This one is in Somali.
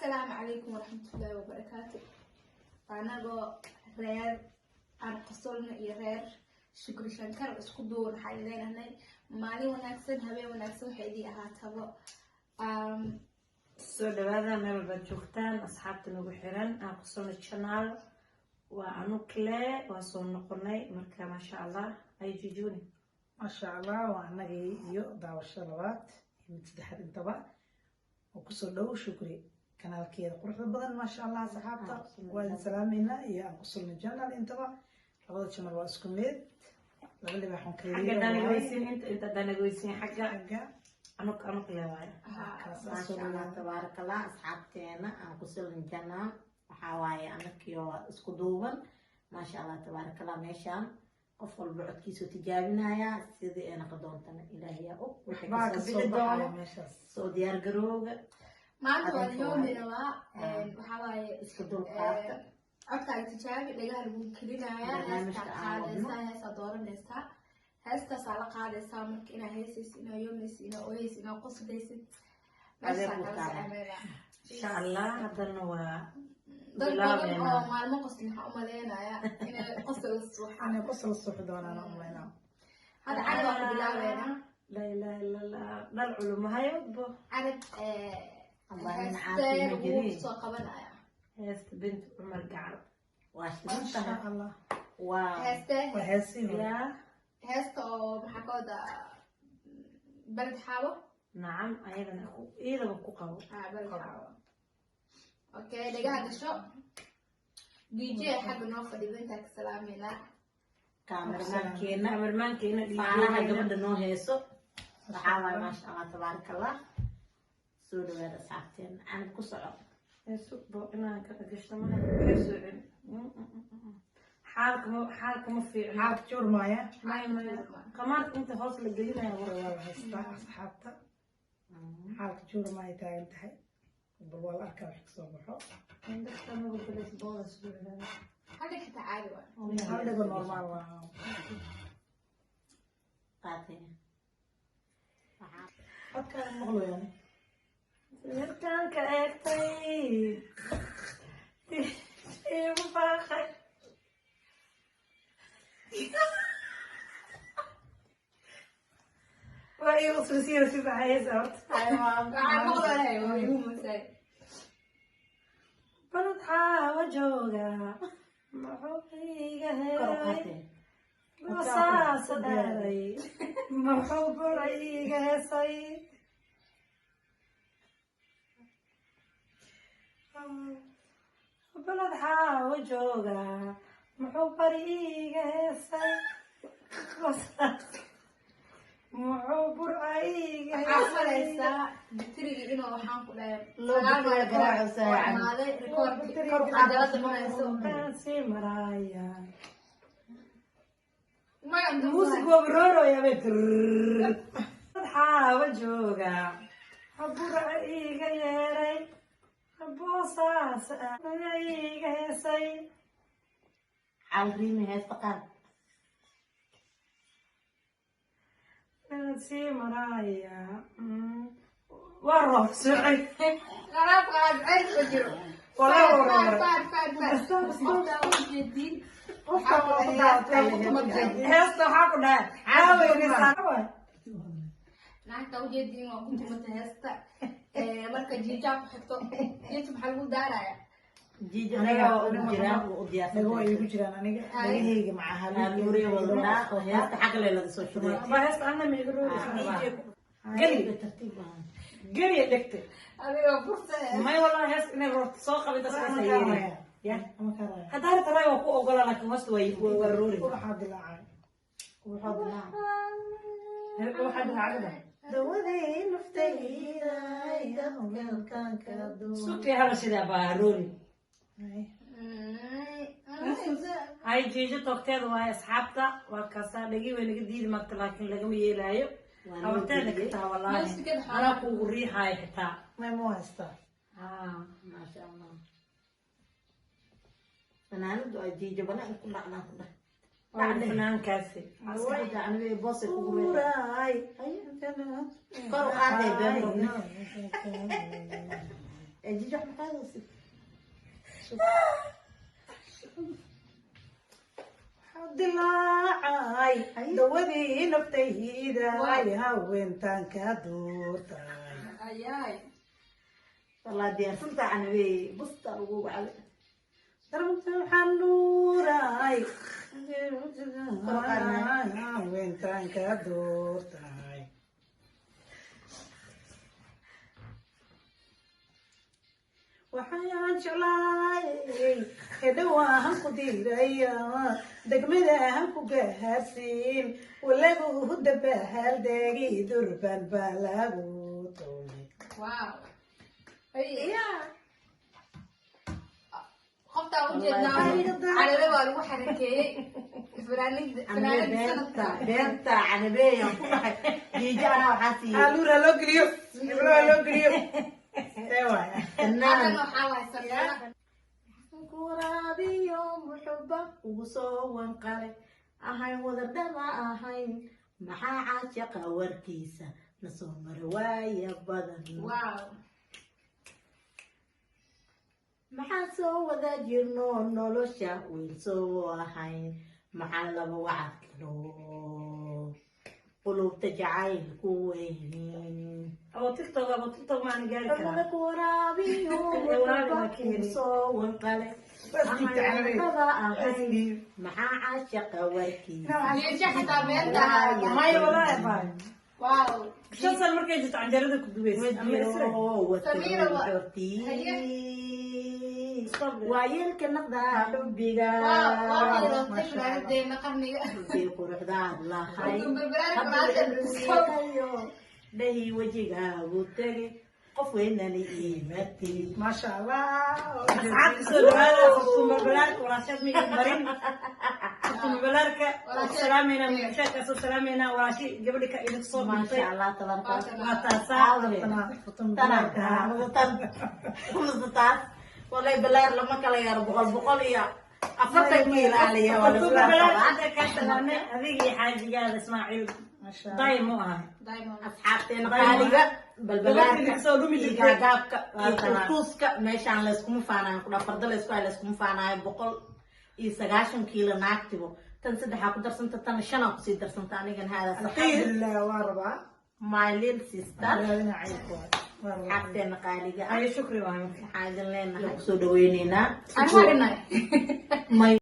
السلام عليكم ورحمة الله وبركاته. أنا رير أنا قصرنا رير شكر شنكر اسكدور حيلين هني مالي ونكسن هبي ونكسن حيدي هاتبا soo dhawaada meel walbaad joogtaan asxaabta nagu xiran aan ku soo channel waa anu kale waa soo noqonay marka maasha Allah ay jijuni maasha Allah waa anagii iyo daawasho labaad iyo saddexaad intaba oo ku soo dhaw shukri kanaalkeeda quruxda badan maasha Allah asxaabta waan salaamayna iyo aan ku soo channel intaba labada channel waa isku mid labada waxaan kale xagga danagaysin inta danagaysin xagga أنا كلاواي. ما شاء الله تبارك الله أصحابتنا أنا كسر الجنة وحواي أنا كيو اسكدوبن ما شاء الله تبارك الله ماشان قفل بعد كيسو تجابنا يا سيدي أنا قدومتنا إلهي أو بارك الله سو ديار جروج ما أنتوا اليوم بنوا وحواي اسكدوب قارت أكثر تجابي لقى الممكنين يا هسه دور نستا هسه سالة قاعدة سامك إنا هيسيس إنا يوميس إنا أويس إنا قصديسد إن شاء الله هذا النوع ضربنا مع المقص اللي حأملينا يا إنا قصر الصبح أنا قصر الصبح دون أنا أمينا هذا عدد واحد بلاوينا لا إله إلا الله لا العلوم هاي أبو عدد الله ينعافي مجري قبلنا يا هست بنت عمر قعد واش ما شاء الله هسته وهسين يا هسته محكودة بلد حاوة نعم أيضا إيه بكو قو بلد حاوة أوكي لقاعد شو DJ حق نوفا دي بنتك سلامي لا كامرمان كينا فانا قبل نو هيسو وحاواي ما شاء الله تبارك الله سودو ويدا ساعتين أنا بكسر سوق بو إنا كتجشت ما حسوين حالكم في حالك جور مايا كمان أنت فاصل الجديد يا ورا هستا أصحابتا حالك جور مايا تاين تحي بالوال أركب حكسو بحو عندك كم قلت لك بوس ولا هذا حتى عادي هذا بالنورمال قاتين أكثر مغلو يعني كان كأكتي مفاخر وأي وصوصية في بعيزة بنضحى وجوغا محبي قهري وصاص داري محب ريقه صيد بنضحى وجوغا محب ريقه صيد محب ريقه عفوا بتريجي إنه وحنا مرايا ما عنده موسيقى برورو يا بتر حاول جوجا حبو رأيك يا ري حبو صاص رأيك يا سي عالريمي هاي فقط نسي مرايا وروح سعي خلاص قاعد عيد وجرو والله هسه حاكو ده حاول نساوي نحن توجدين وكنت متهسته marka jiija ku xigto jiija maxaa lagu daarayaa جيجا أنا وجيران وضيافة نقول يجوا جيران أنا هيجي معها نوري والله وهي حق لي لذي سوشي بس أنا ميقولوا قري بالترتيب قري دكتور adiga fursa ما والله هس إن الرد ساقة بتسمع سيارة يا أما كرايا هذا ترى وقوع وقول لك مستوى وروري وحد العين وحط نعم هو حدها عقده دودي نفتينا يدم كان كدو سكتي هذا شيء باروري هاي جيجو توقتها وهاي أصحابتا وكاسا لقي ولقي ديد مكتب لكن لقي ميلايو أوتها لقيتها والله أنا كوري هاي حتى ما مو هستا ما شاء الله أنا عنده جيجا بنا كل لعنة كله فنان كاسي أصحابي أنا بوسي كوري وراي كرو قاعدة بينهم جيجا qaadaysid dilaacay dawadii naftayda ay haweentaan ka doortay ayaay والله دي أصلت عن بي بسطة وقوع darabta waxaan nuuray haweentaan ka doortay waxaan jeclaay hedhawaahan ku diiraya degmadaahan ku gahaarsiin walagu dabahal deegi durban baa lagu toomay wow qoftaa ujeednaa carabe waa lagu xarakeeyey beenta canabeeyan ku dhahay jiija anaa waxaa siiyey aluura loo geliyo ibraa loo geliyo ee waaya hadan waxaa waay saryaala kuraabiyo muxuba ugu soo wanqale ahayn wadardhama ahayn maxaa caashaqa warkiisa nasoo mara waaya badan wow maxaan soo wada jirno nolosha wiil soo ahayn maxaan laba wacadkalo qulubta jacaylku weynin abo tiktok maan gaari amada karaa kuraabiyo muxuba soo wanqale ahaynaba ahayn maxaa caashaqa warkiisa yeesha xitaa meenta maya walaahi baa wow shan san markay jirto canjeerada ku dubaysa ama isra waayeelka naqdaa xubbiga deena qarniga xubbii quruxdaad lahay barbaarayo dhahi wejigaagu tege qof weynani iimati maasha allah asxaabta soo dhawaada fartuuma balaarka walaashaad miga marin fartuuma balaarka salaamayna mushaadka soo salaamayna walaashi gabadhi ka idin soo maasha dhintay allah tabaraka waa taasaa taas walay balaar lama kala yaro boqol iyo afartan kiilo aliya fartuuma balaarka ka salaamay adigii xaajigaada ismaaciil daay mu ahay asxaabteena qaaliga balbalaarka soo dhumi iyo jirtay gaagaabka iyo kurtuuska meeshaan layskuma faanayo kudha farda laysku hay layskuma faanayo 190 kiilo naagtibo tan saddexaa ku darsanta tan shanaa kusii darsanta anigan haada saqiir alxamdulilah waa rabaa my little sister raadina caybka waa rabaa asxaabteena qaaliga ay shukri waa waxaan idin leenahay kusoo dhaweyneynaa aan hadhinay may